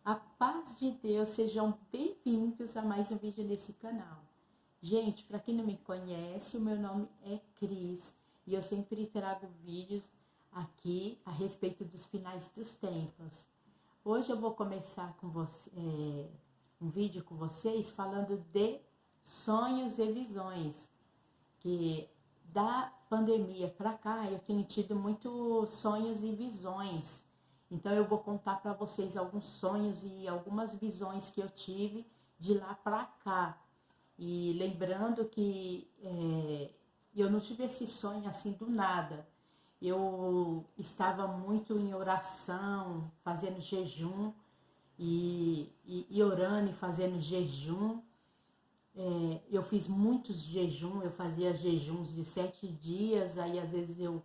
A paz de Deus, sejam bem-vindos a mais um vídeo nesse canal. Gente, para quem não me conhece, o meu nome é Cris e eu sempre trago vídeos aqui a respeito dos finais dos tempos. Hoje eu vou começar com um vídeo com vocês falando de sonhos e visões, que da pandemia para cá eu tenho tido muitos sonhos e visões. Então eu vou contar para vocês alguns sonhos e algumas visões que eu tive de lá para cá. E lembrando que eu não tive esse sonho assim do nada. Eu estava muito em oração, fazendo jejum e orando e fazendo jejum. Eu fiz muitos jejum, eu fazia jejuns de 7 dias, aí às vezes eu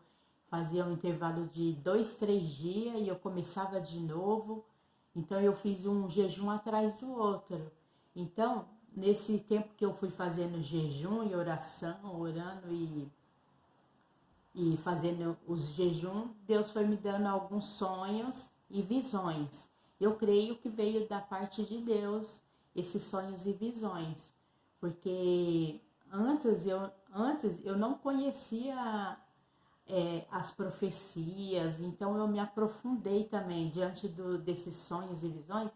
fazia um intervalo de 2, 3 dias e eu começava de novo. Então eu fiz um jejum atrás do outro. Então, nesse tempo que eu fui fazendo jejum e oração, orando e fazendo os jejum, Deus foi me dando alguns sonhos e visões. Eu creio que veio da parte de Deus esses sonhos e visões, porque antes eu não conhecia as profecias, então eu me aprofundei também diante desses sonhos e visões.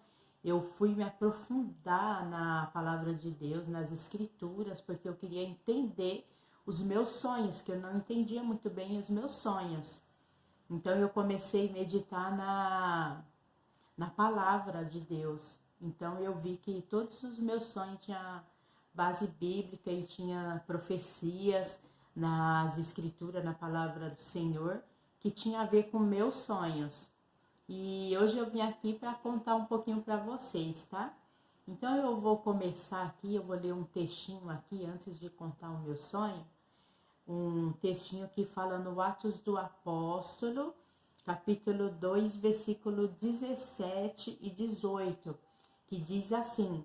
Eu fui me aprofundar na palavra de Deus, nas escrituras, porque eu queria entender os meus sonhos, que eu não entendia muito bem os meus sonhos. Então eu comecei a meditar na palavra de Deus. Então eu vi que todos os meus sonhos tinham base bíblica e tinha profecias nas escrituras, na palavra do Senhor, que tinha a ver com meus sonhos. E hoje eu vim aqui para contar um pouquinho para vocês, tá? Então eu vou começar aqui, eu vou ler um textinho aqui antes de contar o meu sonho. Um textinho que fala no Atos do Apóstolo, capítulo 2, versículo 17 e 18, que diz assim: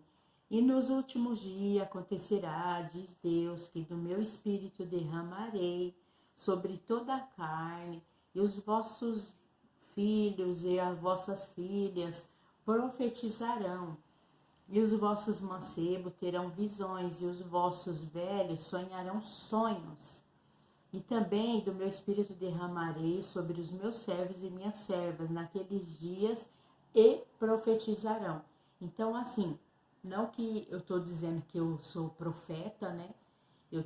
E nos últimos dias acontecerá, diz Deus, que do meu espírito derramarei sobre toda a carne, e os vossos filhos e as vossas filhas profetizarão, e os vossos mancebos terão visões, e os vossos velhos sonharão sonhos. E também do meu espírito derramarei sobre os meus servos e minhas servas naqueles dias e profetizarão. Então, assim, não que eu estou dizendo que eu sou profeta, né? Eu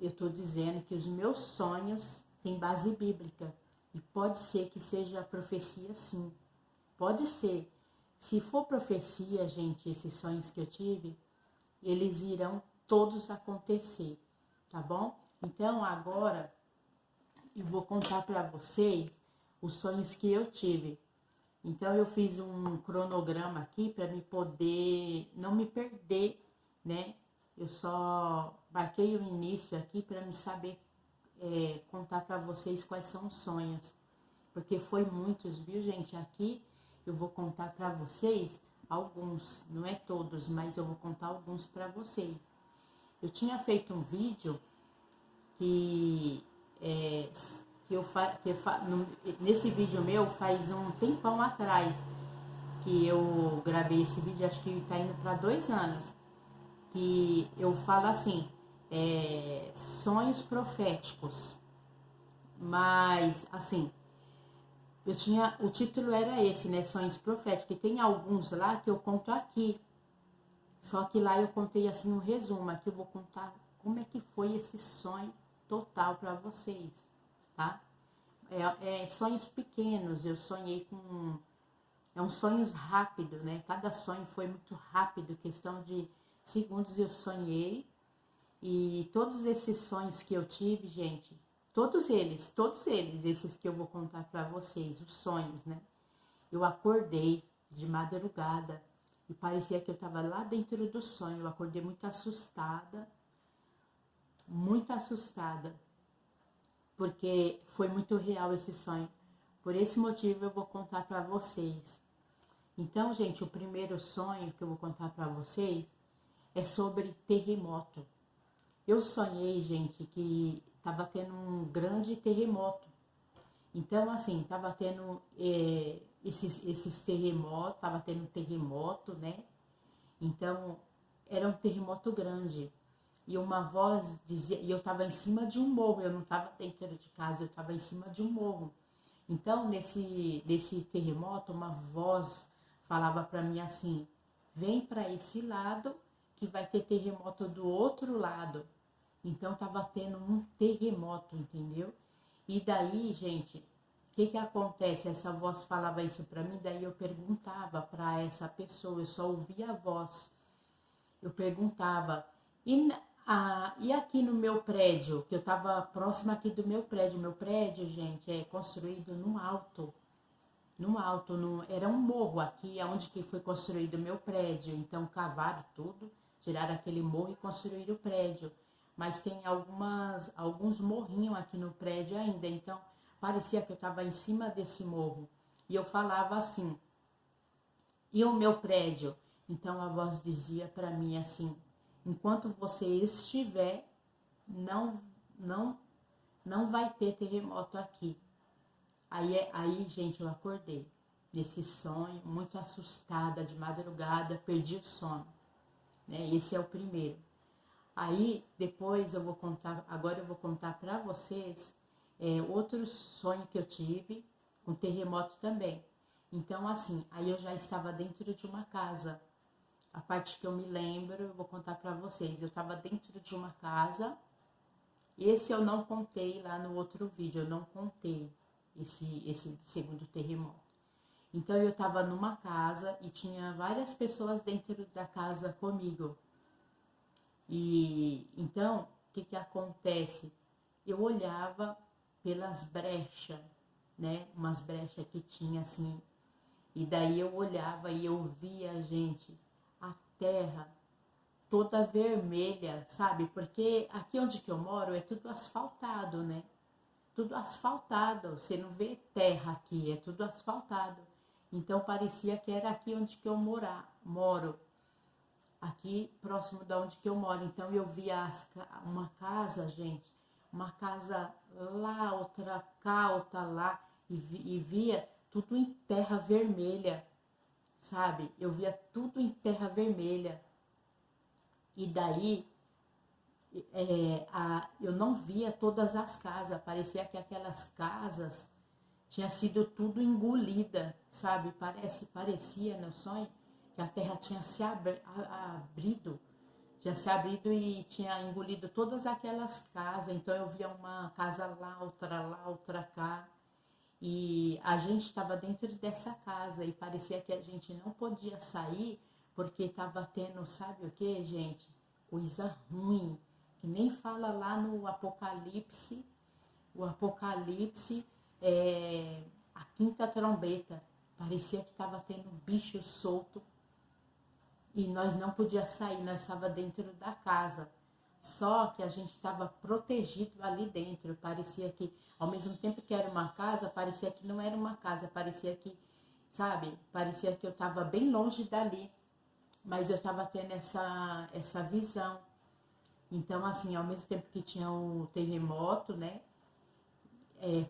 estou dizendo que os meus sonhos têm base bíblica. E pode ser que seja profecia, sim. Pode ser. Se for profecia, gente, esses sonhos que eu tive, eles irão todos acontecer, tá bom? Então, agora, eu vou contar para vocês os sonhos que eu tive. Então, eu fiz um cronograma aqui para me poder não me perder, né? Eu só marquei o início aqui para me saber contar para vocês quais são os sonhos, porque foi muitos, viu, gente? Aqui eu vou contar para vocês alguns, não é todos, mas eu vou contar alguns para vocês. Eu tinha feito um vídeo que, nesse vídeo meu faz um tempão atrás que eu gravei esse vídeo, acho que está indo para 2 anos, que eu falo assim, sonhos proféticos. Mas, assim, o título era esse, né? Sonhos proféticos. E tem alguns lá que eu conto aqui. Só que lá eu contei assim um resumo. Aqui eu vou contar como é que foi esse sonho total para vocês, tá? Sonhos pequenos. Eu sonhei com... uns sonhos rápidos, né? Cada sonho foi muito rápido. Questão de segundos eu sonhei. E todos esses sonhos que eu tive, gente... Todos eles, esses que eu vou contar para vocês, os sonhos, né? Eu acordei de madrugada e parecia que eu estava lá dentro do sonho. Eu acordei muito assustada, porque foi muito real esse sonho. Por esse motivo eu vou contar para vocês. Então, gente, o primeiro sonho que eu vou contar para vocês é sobre terremoto. Eu sonhei, gente, que estava tendo um grande terremoto. Então, assim, tava tendo esses terremotos, tava tendo um terremoto, né? Então, era um terremoto grande. E uma voz dizia, e eu estava em cima de um morro, eu não estava dentro de casa, eu estava em cima de um morro. Então, nesse terremoto, uma voz falava para mim assim: vem para esse lado que vai ter terremoto do outro lado. Então, estava tendo um terremoto, entendeu? E daí, gente, o que que acontece? Essa voz falava isso para mim, daí eu perguntava para essa pessoa, eu só ouvia a voz. Eu perguntava, e aqui no meu prédio, que eu estava próxima aqui do meu prédio, gente, é construído no alto, era um morro aqui, onde que foi construído o meu prédio, então cavaram tudo, tiraram aquele morro e construíram o prédio, mas tem alguns morrinhos aqui no prédio ainda, então parecia que eu estava em cima desse morro, e eu falava assim, e o meu prédio? Então a voz dizia para mim assim: enquanto você estiver, não, não, não vai ter terremoto aqui. Aí, gente, eu acordei nesse sonho, muito assustada, de madrugada, perdi o sono, né? Esse é o primeiro. Aí, depois eu vou contar, agora eu vou contar para vocês outro sonho que eu tive, um terremoto também. Então, assim, aí eu já estava dentro de uma casa. A parte que eu me lembro, eu vou contar para vocês. Eu estava dentro de uma casa. Esse eu não contei lá no outro vídeo, eu não contei esse segundo terremoto. Então eu estava numa casa e tinha várias pessoas dentro da casa comigo. E então, o que que acontece? Eu olhava pelas brechas, né? Umas brechas que tinha assim. E daí eu olhava e eu via, gente, a terra toda vermelha, sabe? Porque aqui onde que eu moro é tudo asfaltado, né? Tudo asfaltado. Você não vê terra aqui, é tudo asfaltado. Então parecia que era aqui onde que eu moro, aqui próximo da onde que eu moro. Então eu via uma casa, gente, uma casa lá, outra cá, outra lá, e via tudo em terra vermelha, sabe? Eu via tudo em terra vermelha. E daí eu não via todas as casas, parecia que aquelas casas tinha sido tudo engolida, sabe? Parecia no sonho que a terra tinha abrido, tinha se abrido e tinha engolido todas aquelas casas. Então eu via uma casa lá, outra cá. E a gente estava dentro dessa casa e parecia que a gente não podia sair porque estava tendo, sabe o que, gente? Coisa ruim, que nem fala lá no Apocalipse, o Apocalipse é a quinta trombeta. Parecia que estava tendo um bicho solto e nós não podíamos sair, nós estava dentro da casa. Só que a gente estava protegido ali dentro. Parecia que, ao mesmo tempo que era uma casa, parecia que não era uma casa. Parecia que, sabe, parecia que eu estava bem longe dali. Mas eu estava tendo essa visão. Então, assim, ao mesmo tempo que tinha o terremoto, né,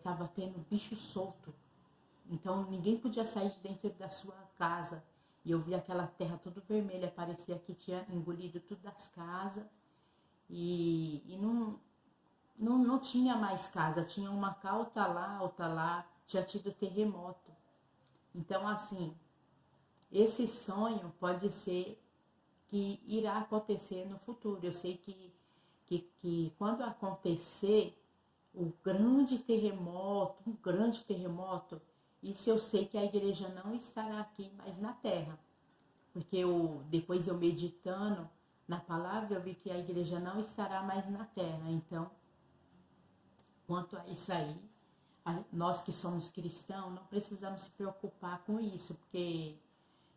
tava tendo bicho solto. Então, ninguém podia sair de dentro da sua casa. E eu vi aquela terra toda vermelha, parecia que tinha engolido tudo das casas. E não tinha mais casa, tinha uma cá, outra lá, tinha tido terremoto. Então, assim, esse sonho pode ser que irá acontecer no futuro. Eu sei que quando acontecer um grande terremoto, isso eu sei que a igreja não estará aqui mais na terra. Porque depois eu meditando na palavra, eu vi que a igreja não estará mais na terra. Então, quanto a isso aí, nós que somos cristãos, não precisamos se preocupar com isso, porque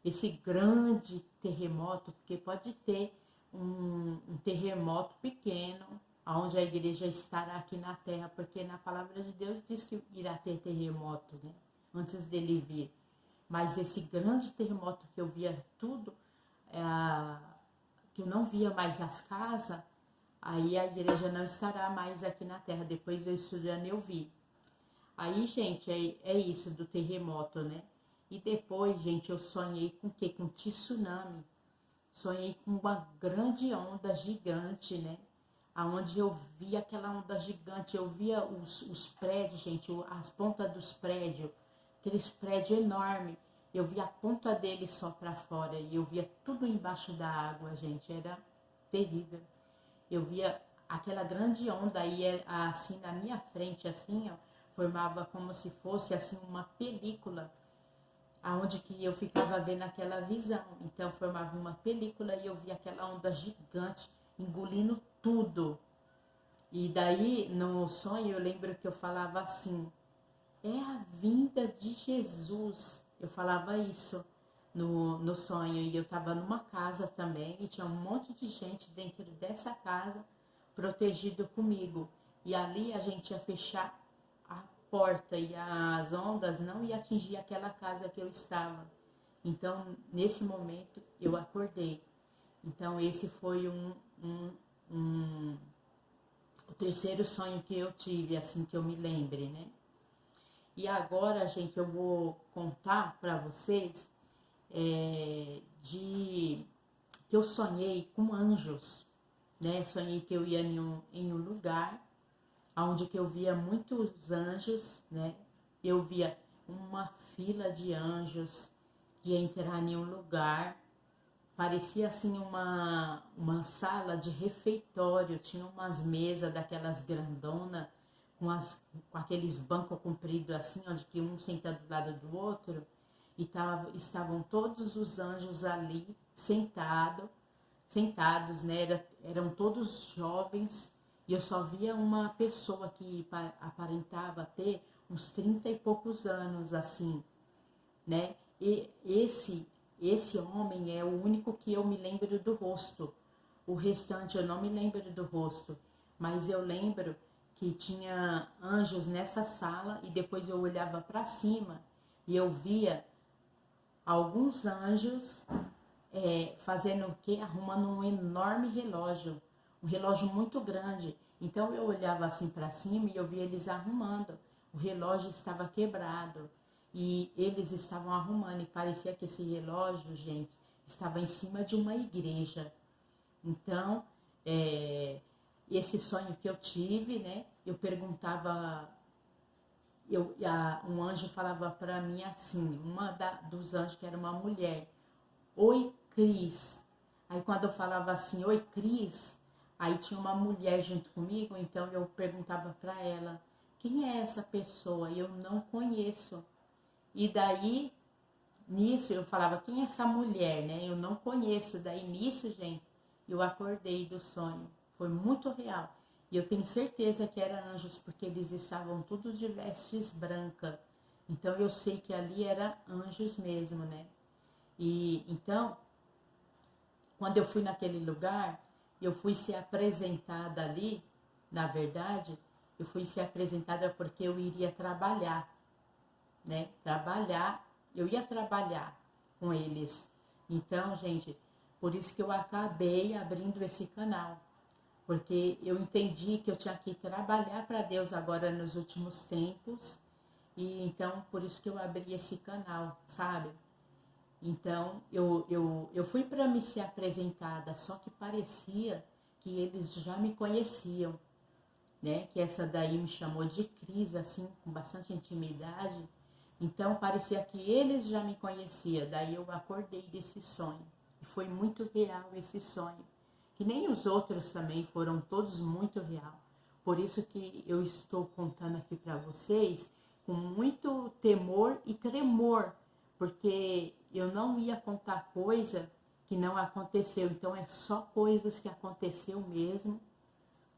esse grande terremoto, porque pode ter um terremoto pequeno, onde a igreja estará aqui na terra, porque na palavra de Deus diz que irá ter terremoto, né? Antes dele vir. Mas esse grande terremoto que eu via tudo, que eu não via mais as casas, aí a igreja não estará mais aqui na terra. Depois eu estudando eu vi. Aí, gente, é isso do terremoto, né? E depois, gente, eu sonhei com o quê? Com tsunami. Sonhei com uma grande onda gigante, né? Aonde eu via aquela onda gigante, eu via os prédios, gente, as pontas dos prédios, aqueles prédios enormes. Eu via a ponta deles só para fora e eu via tudo embaixo da água, gente. Era terrível. Eu via aquela grande onda aí, assim, na minha frente, assim, ó, formava como se fosse, assim, uma película, aonde que eu ficava vendo aquela visão. Então, formava uma película e eu via aquela onda gigante, engolindo tudo. E daí, no sonho, eu lembro que eu falava assim, é a vinda de Jesus. Eu falava isso no sonho. E eu estava numa casa também e tinha um monte de gente dentro dessa casa protegido comigo. E ali a gente ia fechar a porta e as ondas não iam atingir aquela casa que eu estava. Então, nesse momento, eu acordei. Então, esse foi um, o terceiro sonho que eu tive, assim que eu me lembre, né? E agora, gente, eu vou contar para vocês de que eu sonhei com anjos, né? Sonhei que eu ia em um lugar onde que eu via muitos anjos, né? Eu via uma fila de anjos que ia entrar em um lugar, parecia assim uma sala de refeitório, tinha umas mesas daquelas grandonas, com aqueles bancos compridos assim, onde que um senta do lado do outro, e estavam todos os anjos ali sentados, né? Eram todos jovens, e eu só via uma pessoa que aparentava ter uns 30 e poucos anos, assim, né? E esse homem é o único que eu me lembro do rosto. O restante eu não me lembro do rosto, mas eu lembro que tinha anjos nessa sala e depois eu olhava para cima e eu via alguns anjos fazendo o quê? Arrumando um enorme relógio, um relógio muito grande. Então eu olhava assim para cima e eu via eles arrumando. O relógio estava quebrado e eles estavam arrumando e parecia que esse relógio, gente, estava em cima de uma igreja. Então, esse sonho que eu tive, né? Eu perguntava, um anjo falava para mim assim, dos anjos que era uma mulher, oi Cris. Aí quando eu falava assim, oi Cris, aí tinha uma mulher junto comigo, então eu perguntava para ela, quem é essa pessoa? Eu não conheço. E daí, nisso, eu falava, quem é essa mulher, né? Eu não conheço. Daí, nisso, gente, eu acordei do sonho. Foi muito real. E eu tenho certeza que eram anjos, porque eles estavam todos de vestes brancas. Então, eu sei que ali era anjos mesmo, né? E então, quando eu fui naquele lugar, eu fui ser apresentada ali, na verdade, eu fui ser apresentada porque eu iria trabalhar, né? Eu ia trabalhar com eles. Então, gente, por isso que eu acabei abrindo esse canal, porque eu entendi que eu tinha que trabalhar para Deus agora nos últimos tempos, e então por isso que eu abri esse canal, sabe? Então, eu fui para me ser apresentada, só que parecia que eles já me conheciam, né? Que essa daí me chamou de Cris, assim, com bastante intimidade. Então, parecia que eles já me conheciam. Daí eu acordei desse sonho. E foi muito real esse sonho. Que nem os outros também foram todos muito real. Por isso que eu estou contando aqui para vocês com muito temor e tremor, porque eu não ia contar coisa que não aconteceu. Então é só coisas que aconteceu mesmo.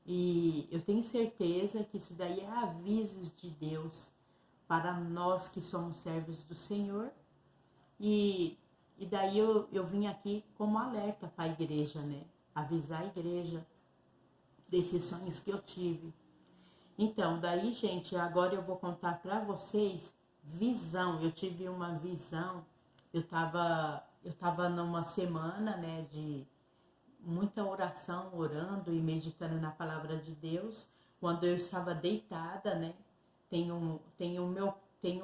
E eu tenho certeza que isso daí é avisos de Deus para nós que somos servos do Senhor. E daí eu vim aqui como alerta para a igreja, né? Avisar a igreja desses sonhos que eu tive. Então, daí, gente, agora eu vou contar para vocês visão. Eu tive uma visão. Eu tava numa semana, né, de muita oração, orando e meditando na palavra de Deus, quando eu estava deitada, né? Tem o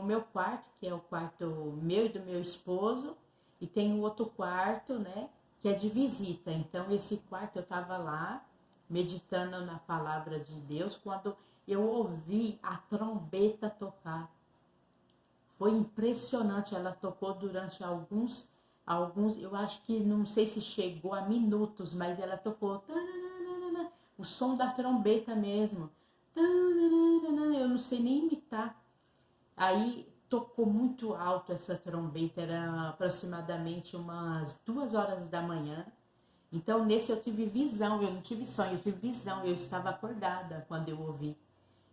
meu quarto, que é o quarto meu e do meu esposo, e tem o outro quarto, né, que é de visita. Então, esse quarto eu estava lá, meditando na palavra de Deus, quando eu ouvi a trombeta tocar. Foi impressionante, ela tocou durante alguns, eu acho que não sei se chegou a minutos, mas ela tocou o som da trombeta mesmo. Eu não sei nem imitar. Aí tocou muito alto essa trombeta, era aproximadamente umas 2 horas da manhã. Então nesse eu tive visão, eu não tive sonho, eu tive visão, eu estava acordada quando eu ouvi.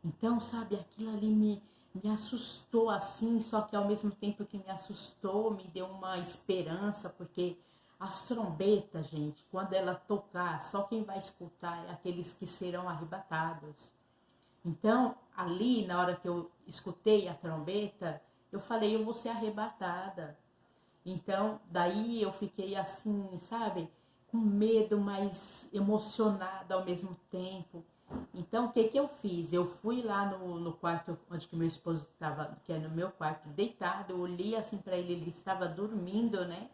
Então, sabe, aquilo ali me assustou assim, só que ao mesmo tempo que me assustou, me deu uma esperança, porque as trombetas, gente, quando ela tocar, só quem vai escutar é aqueles que serão arrebatados. Então, ali, na hora que eu escutei a trombeta, eu falei, eu vou ser arrebatada. Então, daí eu fiquei assim, sabe, com medo, mas emocionada ao mesmo tempo. Então, o que que eu fiz? Eu fui lá no quarto onde que meu esposo estava, que é no meu quarto, deitado, eu olhei assim para ele estava dormindo, né?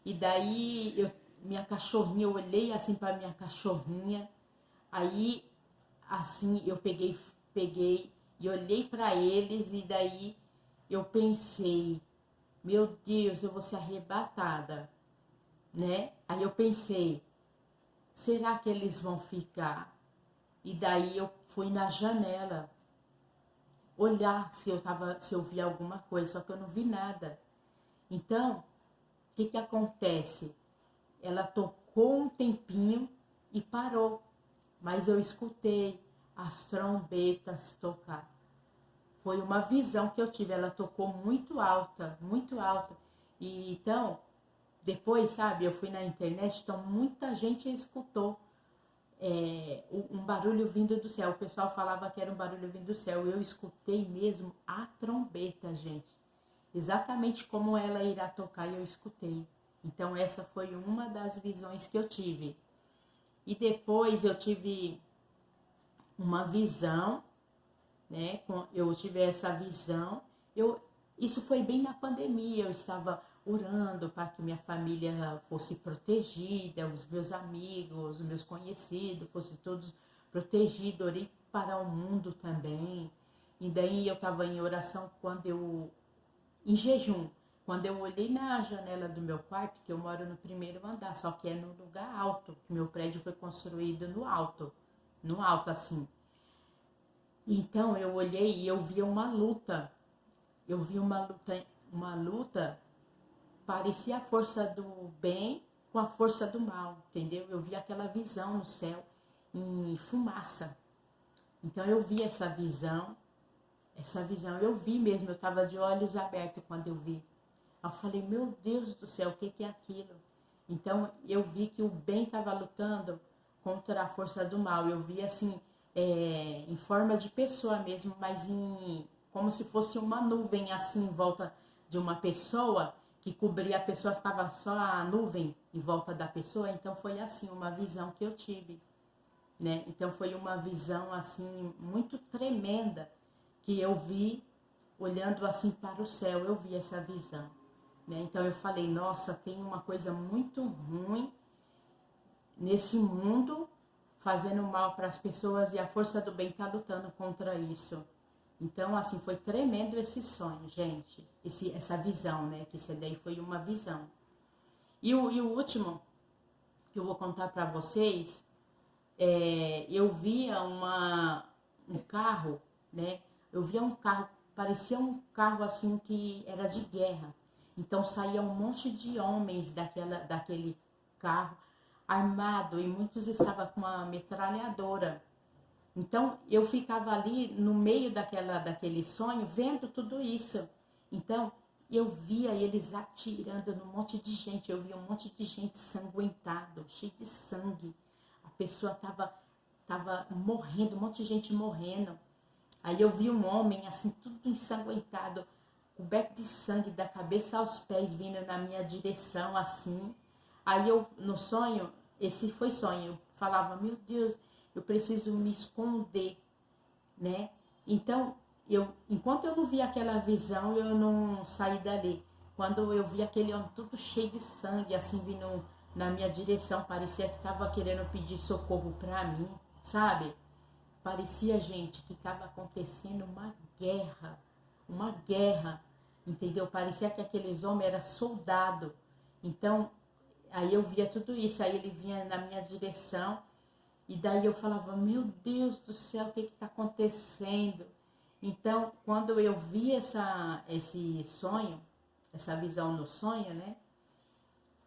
E daí, minha cachorrinha, eu olhei assim para minha cachorrinha, aí, assim, eu peguei e olhei para eles e daí eu pensei, meu Deus, eu vou ser arrebatada, né? Aí eu pensei, será que eles vão ficar? E daí eu fui na janela olhar se eu via alguma coisa, só que eu não vi nada. Então, o que que acontece? Ela tocou um tempinho e parou, mas eu escutei as trombetas tocar. Foi uma visão que eu tive, ela tocou muito alta, muito alta. E então, depois, sabe, eu fui na internet, então muita gente escutou um barulho vindo do céu. O pessoal falava que era um barulho vindo do céu. Eu escutei mesmo a trombeta, gente. Exatamente como ela irá tocar, eu escutei. Então, essa foi uma das visões que eu tive. E depois eu tive uma visão, né? Eu tive essa visão. Isso foi bem na pandemia. Eu estava orando para que minha família fosse protegida, os meus amigos, os meus conhecidos, fossem todos protegidos. Orei para o mundo também. E daí eu estava em oração em jejum, quando eu olhei na janela do meu quarto, que eu moro no primeiro andar, só que é no lugar alto, que meu prédio foi construído no alto assim. Então eu olhei e eu vi uma luta, parecia a força do bem com a força do mal, entendeu? Eu vi aquela visão no céu em fumaça. Então eu vi essa visão eu vi mesmo, eu estava de olhos abertos quando eu vi. Eu falei, meu Deus do céu, o que que é aquilo? Então eu vi que o bem estava lutando contra a força do mal. Eu vi assim, em forma de pessoa mesmo, mas como se fosse uma nuvem assim em volta de uma pessoa, que cobria a pessoa, ficava só a nuvem em volta da pessoa. Então foi assim, uma visão que eu tive, né? Então foi uma visão assim muito tremenda que eu vi olhando assim para o céu, eu vi essa visão, né? Então eu falei, nossa, tem uma coisa muito ruim nesse mundo fazendo mal para as pessoas e a força do bem está lutando contra isso. Então, assim, foi tremendo esse sonho, gente, essa visão, né? Que esse daí foi uma visão. E o último que eu vou contar para vocês, eu via um carro, né? Eu via um carro, parecia um carro assim que era de guerra. Então saía um monte de homens daquele carro armado e muitos estavam com uma metralhadora. Então eu ficava ali no meio daquele sonho vendo tudo isso. Então eu via eles atirando num monte de gente, eu via um monte de gente sanguentado, cheio de sangue. A pessoa tava morrendo, um monte de gente morrendo. Aí eu vi um homem assim, tudo ensanguentado, coberto de sangue, da cabeça aos pés, vindo na minha direção assim. Aí eu, no sonho, esse foi sonho, eu falava, meu Deus, eu preciso me esconder, né? Então, enquanto eu não vi aquela visão, eu não saí dali. Quando eu vi aquele homem tudo cheio de sangue, assim, vindo na minha direção, parecia que estava querendo pedir socorro para mim, sabe? Parecia, gente, que estava acontecendo uma guerra, entendeu? Parecia que aqueles homens eram soldados. Então, aí eu via tudo isso, aí ele vinha na minha direção, e daí eu falava, meu Deus do céu, o que está acontecendo? Então, quando eu vi esse sonho, essa visão no sonho, né?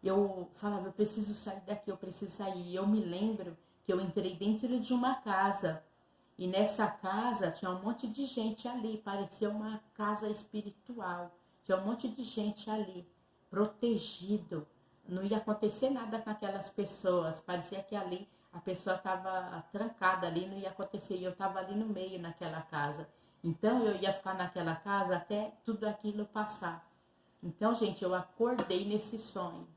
Eu falava, eu preciso sair daqui, eu preciso sair. E eu me lembro que eu entrei dentro de uma casa. E nessa casa tinha um monte de gente ali, parecia uma casa espiritual. Tinha um monte de gente ali, protegido. Não ia acontecer nada com aquelas pessoas. Parecia que ali a pessoa estava trancada ali, não ia acontecer. E eu estava ali no meio naquela casa. Então eu ia ficar naquela casa até tudo aquilo passar. Então, gente, eu acordei nesse sonho.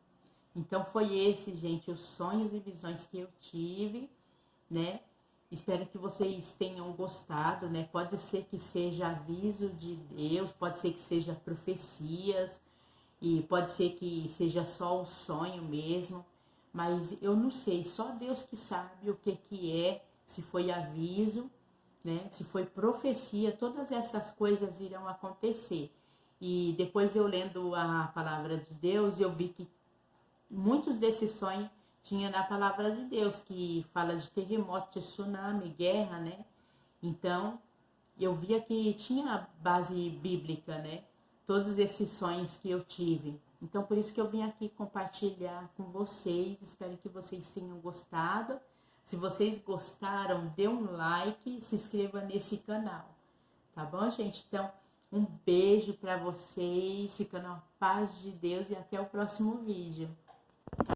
Então foi esse, gente, os sonhos e visões que eu tive, né? Espero que vocês tenham gostado, né? Pode ser que seja aviso de Deus, pode ser que seja profecias, e pode ser que seja só o sonho mesmo, mas eu não sei, só Deus que sabe o que é, se foi aviso, né? Se foi profecia, todas essas coisas irão acontecer. E depois eu lendo a palavra de Deus, eu vi que muitos desses sonhos tinha na palavra de Deus, que fala de terremoto, de tsunami, guerra, né? Então, eu via que tinha base bíblica, né? Todos esses sonhos que eu tive. Então, por isso que eu vim aqui compartilhar com vocês. Espero que vocês tenham gostado. Se vocês gostaram, dê um like, se inscreva nesse canal. Tá bom, gente? Então, um beijo para vocês. Fica na paz de Deus e até o próximo vídeo.